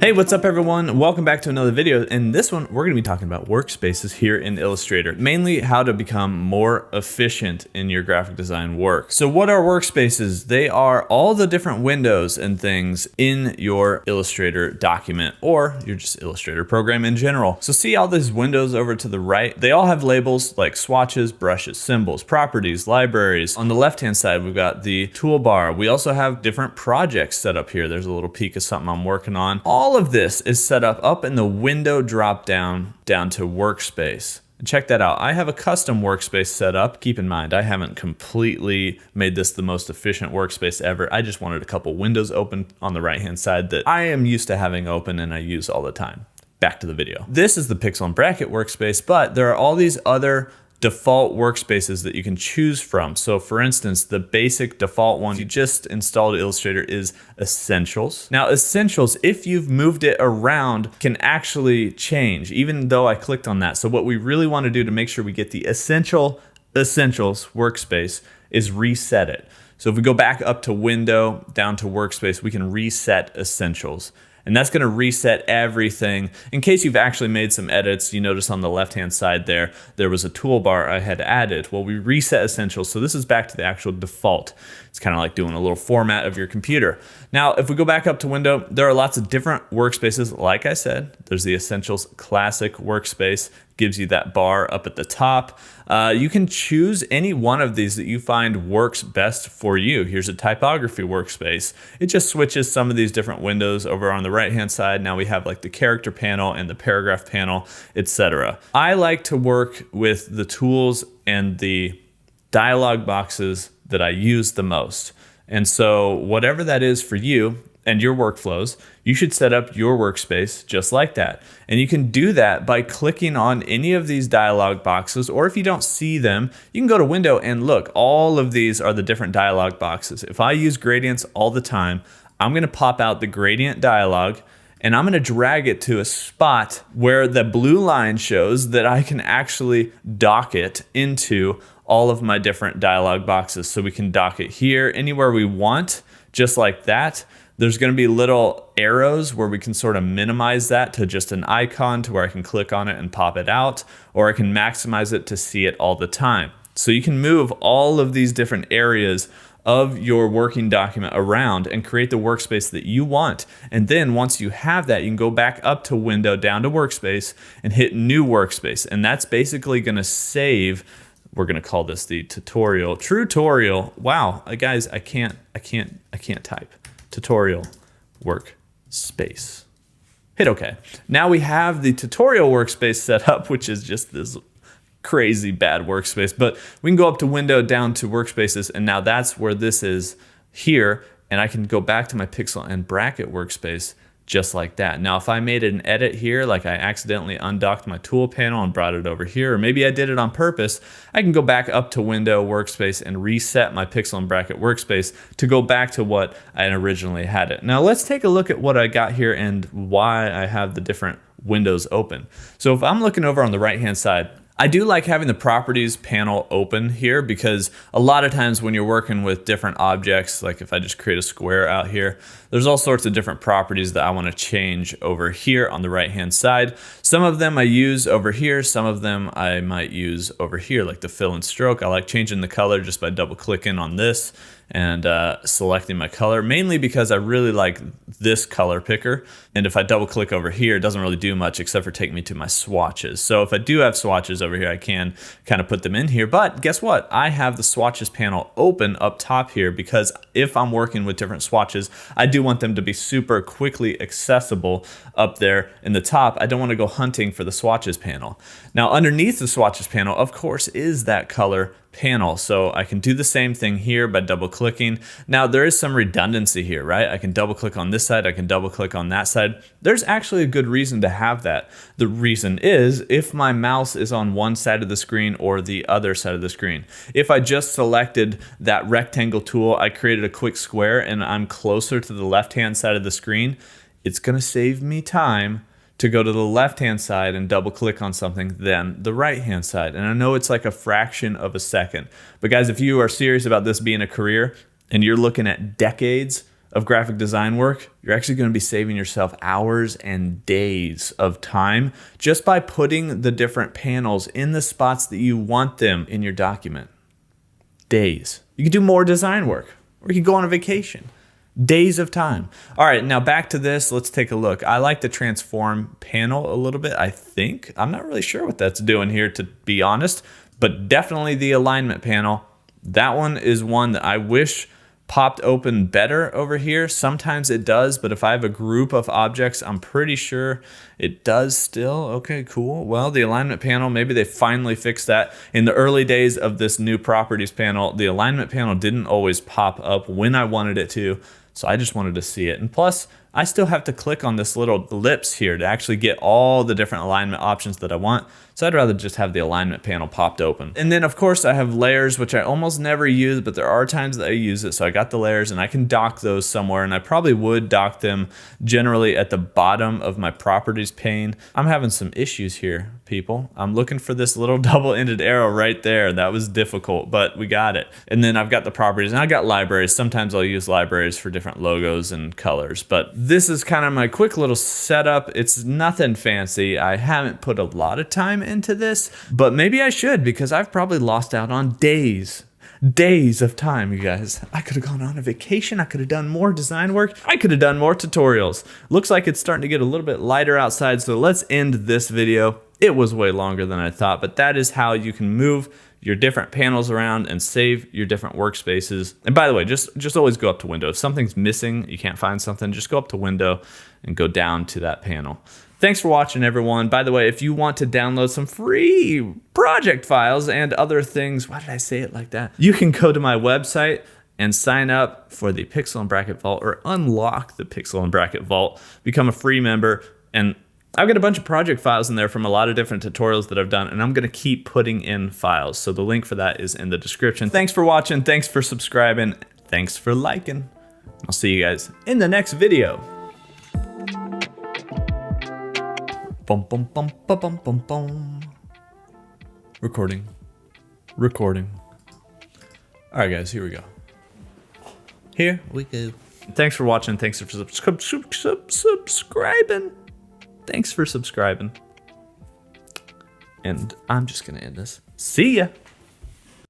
Hey, what's up everyone? Welcome back to another video. In this one, we're going to be talking about workspaces here in Illustrator, mainly how to become more efficient in your graphic design work. So what are workspaces? They are all the different windows and things in your Illustrator document or your just Illustrator program in general. So see all these windows over to the right? They all have labels like swatches, brushes, symbols, properties, libraries. On the left-hand side, we've got the toolbar. We also have different projects set up here. There's a little peek of something I'm working on. All of this is set up in the window drop down to workspace. And check that out. I have a custom workspace set up. Keep in mind, I haven't completely made this the most efficient workspace ever. I just wanted a couple windows open on the right-hand side that I am used to having open and I use all the time. Back to the video. This is the pixel and bracket workspace, but there are all these other default workspaces that you can choose from. So for instance, the basic default one you just installed Illustrator is Essentials. Now Essentials, if you've moved it around, can actually change, even though I clicked on that. So what we really want to do to make sure we get the Essentials workspace is reset it. So if we go back up to Window, down to Workspace, we can reset Essentials. And that's going to reset everything. In case you've actually made some edits, you notice on the left-hand side there was a toolbar I had added. Well, we reset Essentials, so this is back to the actual default. It's kind of like doing a little format of your computer. Now, if we go back up to Window, there are lots of different workspaces. Like I said, there's the Essentials Classic Workspace. Gives you that bar up at the top. You can choose any one of these that you find works best for you. Here's a typography workspace. It just switches some of these different windows over on the right-hand side. Now we have like the character panel and the paragraph panel, etc. I like to work with the tools and the dialog boxes that I use the most. And so whatever that is for you, and your workflows, you should set up your workspace just like that. And you can do that by clicking on any of these dialog boxes, or if you don't see them, you can go to Window and look. All of these are the different dialog boxes. If I use gradients all the time, I'm gonna pop out the gradient dialog and I'm gonna drag it to a spot where the blue line shows that I can actually dock it into all of my different dialog boxes. So we can dock it here, anywhere we want, just like that. There's going to be little arrows where we can sort of minimize that to just an icon to where I can click on it and pop it out, or I can maximize it to see it all the time. So you can move all of these different areas of your working document around and create the workspace that you want. And then once you have that, you can go back up to Window, down to Workspace, and hit New Workspace. And that's basically going to save. We're going to call this the tutorial. Wow, guys, I can't type. Tutorial workspace. Hit OK. Now we have the tutorial workspace set up, which is just this crazy bad workspace. But we can go up to Window, down to Workspaces, and now that's where this is here. And I can go back to my pixel and bracket workspace just like that. Now, if I made an edit here, like I accidentally undocked my tool panel and brought it over here, or maybe I did it on purpose, I can go back up to Window, Workspace, and reset my pixel and bracket workspace to go back to what I originally had it. Now, let's take a look at what I got here and why I have the different windows open. So if I'm looking over on the right-hand side, I do like having the properties panel open here because a lot of times when you're working with different objects, like if I just create a square out here, there's all sorts of different properties that I want to change over here on the right-hand side. Some of them I use over here, some of them I might use over here, like the fill and stroke. I like changing the color just by double-clicking on this and selecting my color, mainly because I really like this color picker. And if I double click over here, it doesn't really do much except for take me to my swatches. So if I do have swatches over here, I can kind of put them in here. But guess what? I have the swatches panel open up top here because if I'm working with different swatches, I do want them to be super quickly accessible up there in the top. I don't want to go hunting for the swatches panel. Now underneath the swatches panel, of course, is that color panel. So I can do the same thing here by double clicking. Now there is some redundancy here, right? I can double click on this side, I can double click on that side. There's actually a good reason to have that. The reason is if my mouse is on one side of the screen or the other side of the screen. If I just selected that rectangle tool, I created a quick square and I'm closer to the left-hand side of the screen, it's gonna save me time to go to the left-hand side and double click on something than the right-hand side. And I know it's like a fraction of a second, but guys, if you are serious about this being a career and you're looking at decades of graphic design work, you're actually going to be saving yourself hours and days of time just by putting the different panels in the spots that you want them in your document. Days. You can do more design work, or you can go on a vacation. Days of time. All right, now back to this. Let's take a look. I like the transform panel a little bit, I think. I'm not really sure what that's doing here, to be honest, but definitely the alignment panel. That one is one that I wish popped open better over here. Sometimes it does, but if I have a group of objects, I'm pretty sure it does still. Okay, cool. Well, the alignment panel, maybe they finally fixed that. In the early days of this new properties panel, the alignment panel didn't always pop up when I wanted it to, so I just wanted to see it. And plus, I still have to click on this little ellipse here to actually get all the different alignment options that I want. So I'd rather just have the alignment panel popped open. And then of course I have layers, which I almost never use, but there are times that I use it. So I got the layers and I can dock those somewhere, and I probably would dock them generally at the bottom of my properties pane. I'm having some issues here, people. I'm looking for this little double-ended arrow right there. That was difficult, but we got it. And then I've got the properties and I got libraries. Sometimes I'll use libraries for different logos and colors, but this is kind of my quick little setup. It's nothing fancy. I haven't put a lot of time into this, but maybe I should, because I've probably lost out on days of time, you guys. I could have gone on a vacation. I could have done more design work. I could have done more tutorials. Looks like it's starting to get a little bit lighter outside, so let's end this video. It was way longer than I thought, but that is how you can move your different panels around and save your different workspaces. And by the way, just always go up to window. If something's missing, you can't find something, just go up to window and go down to that panel. Thanks for watching, everyone. By the way, if you want to download some free project files and other things, why did I say it like that? You can go to my website and sign up for the Pixel and Bracket Vault, or unlock the Pixel and Bracket Vault, become a free member, and I've got a bunch of project files in there from a lot of different tutorials that I've done, and I'm gonna keep putting in files. So the link for that is in the description. Thanks for watching, thanks for subscribing, thanks for liking. I'll see you guys in the next video. Bum, bum, bum, bum, bum, bum, bum. Recording. All right, guys, here we go. Here we go. Thanks for watching, thanks for subscribing. Thanks for subscribing. And I'm just gonna end this. See ya.